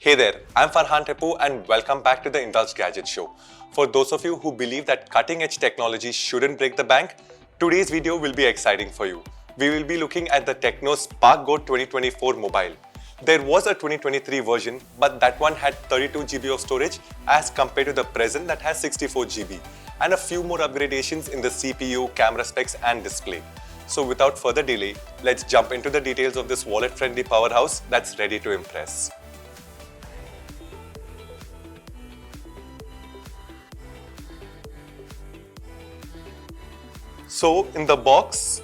Hey there, I'm Farhan Tepu and welcome back to the Indulge Gadget Show. For those of you who believe that cutting-edge technology shouldn't break the bank, today's video will be exciting for you. We will be looking at the Tecno Spark Go 2024 mobile. There was a 2023 version, but that one had 32 GB of storage as compared to the present that has 64 GB, and a few more upgradations in the CPU, camera specs and display. So without further delay, let's jump into the details of this wallet-friendly powerhouse that's ready to impress. So in the box,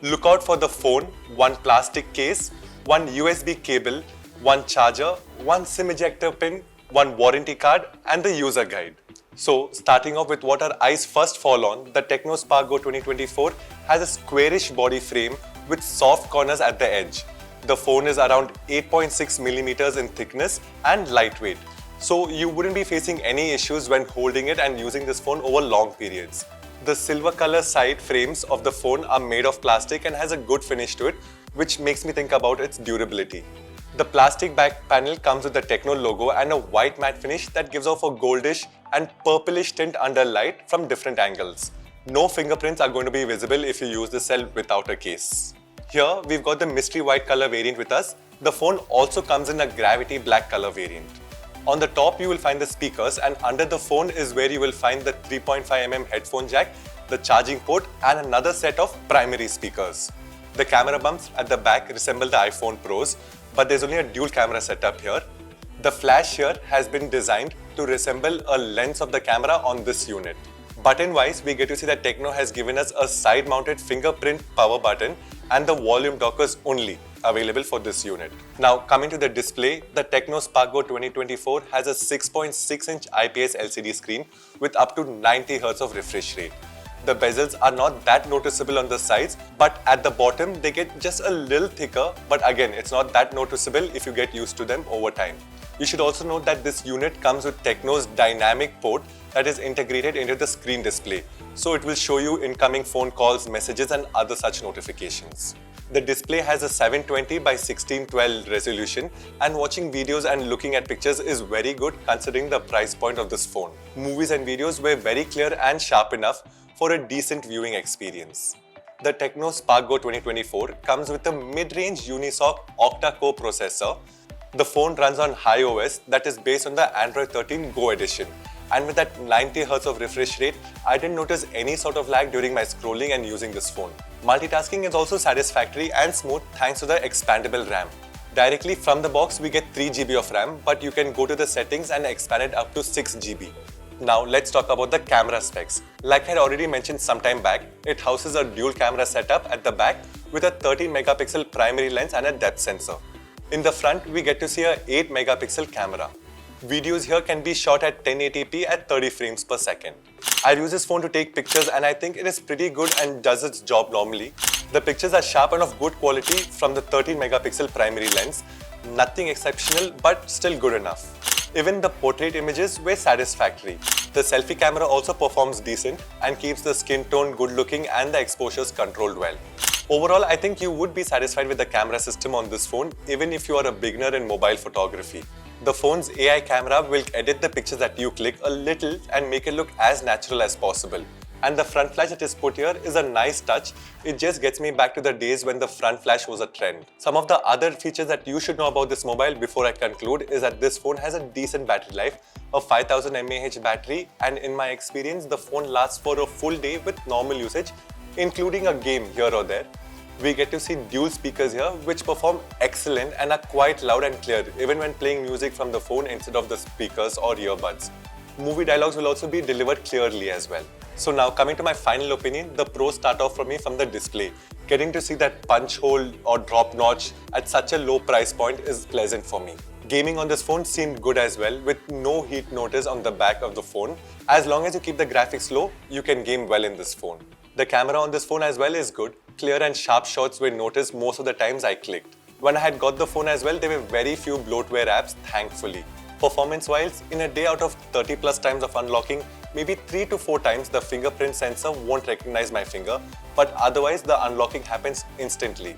look out for the phone, one plastic case, one USB cable, one charger, one SIM ejector pin, one warranty card and the user guide. So starting off with what our eyes first fall on, the Tecno Spark Go 2024 has a squarish body frame with soft corners at the edge. The phone is around 8.6 millimeters in thickness and lightweight. So you wouldn't be facing any issues when holding it and using this phone over long periods. The silver color side frames of the phone are made of plastic and has a good finish to it, which makes me think about its durability. The plastic back panel comes with the Tecno logo and a white matte finish that gives off a goldish and purplish tint under light from different angles. No fingerprints are going to be visible if you use the cell without a case. Here we've got the mystery white color variant with us. The phone also comes in a gravity black color variant. On the top you will find the speakers, and under the phone is where you will find the 3.5mm headphone jack, the charging port and another set of primary speakers. The camera bumps at the back resemble the iPhone Pros, but there's only a dual camera setup here. The flash here has been designed to resemble a lens of the camera on this unit. Button wise, we get to see that Tecno has given us a side mounted fingerprint power button and the volume dockers only available for this unit. Now coming to the display, the Tecno Spark Go 2024 has a 6.6-inch IPS LCD screen with up to 90 Hz of refresh rate. The bezels are not that noticeable on the sides, but at the bottom they get just a little thicker, but again it's not that noticeable if you get used to them over time. You should also note that this unit comes with Tecno's dynamic port that is integrated into the screen display, so it will show you incoming phone calls, messages and other such notifications. The display has a 720 by 1612 resolution, and watching videos and looking at pictures is very good considering the price point of this phone. Movies and videos were very clear and sharp enough for a decent viewing experience. The Tecno Spark Go 2024 comes with a mid-range Unisoc octa-core processor. The phone runs on iOS that is based on the Android 13 Go edition. And with that 90 Hz of refresh rate, I didn't notice any sort of lag during my scrolling and using this phone. Multitasking is also satisfactory and smooth thanks to the expandable RAM. Directly from the box we get 3 GB of RAM, but you can go to the settings and expand it up to 6 GB. Now let's talk about the camera specs. Like I had already mentioned some time back, it houses a dual camera setup at the back with a 13 megapixel primary lens and a depth sensor. In the front we get to see a 8 megapixel camera. Videos here can be shot at 1080p at 30 frames per second. I use this phone to take pictures and I think it is pretty good and does its job normally. The pictures are sharp and of good quality from the 13 megapixel primary lens. Nothing exceptional but still good enough. Even the portrait images were satisfactory. The selfie camera also performs decent and keeps the skin tone good looking and the exposures controlled well. Overall, I think you would be satisfied with the camera system on this phone even if you are a beginner in mobile photography. The phone's AI camera will edit the pictures that you click a little and make it look as natural as possible. And the front flash that is put here is a nice touch. It just gets me back to the days when the front flash was a trend. Some of the other features that you should know about this mobile before I conclude is that this phone has a decent battery life, a 5000 mAh battery, and in my experience the phone lasts for a full day with normal usage, including a game here or there. We get to see dual speakers here which perform excellent and are quite loud and clear even when playing music from the phone instead of the speakers or earbuds. Movie dialogues will also be delivered clearly as well. So now coming to my final opinion, the pros start off for me from the display. Getting to see that punch hole or drop notch at such a low price point is pleasant for me. Gaming on this phone seemed good as well with no heat notice on the back of the phone. As long as you keep the graphics low, you can game well in this phone. The camera on this phone as well is good. Clear and sharp shots were noticed most of the times I clicked. When I had got the phone as well, there were very few bloatware apps, thankfully. Performance-wise, in a day out of 30 plus times of unlocking, maybe 3 to 4 times the fingerprint sensor won't recognize my finger, but otherwise the unlocking happens instantly.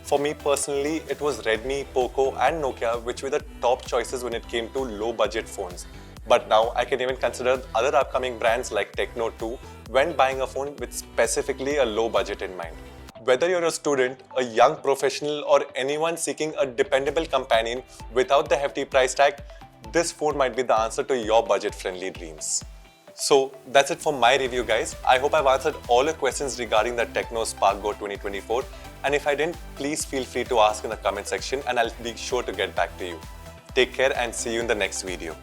For me personally, it was Redmi, Poco and Nokia which were the top choices when it came to low budget phones. But now I can even consider other upcoming brands like Tecno too when buying a phone with specifically a low budget in mind. Whether you're a student, a young professional or anyone seeking a dependable companion without the hefty price tag, this phone might be the answer to your budget-friendly dreams. So that's it for my review guys. I hope I've answered all your questions regarding the Tecno Spark Go 2024, and if I didn't, please feel free to ask in the comment section and I'll be sure to get back to you. Take care and see you in the next video.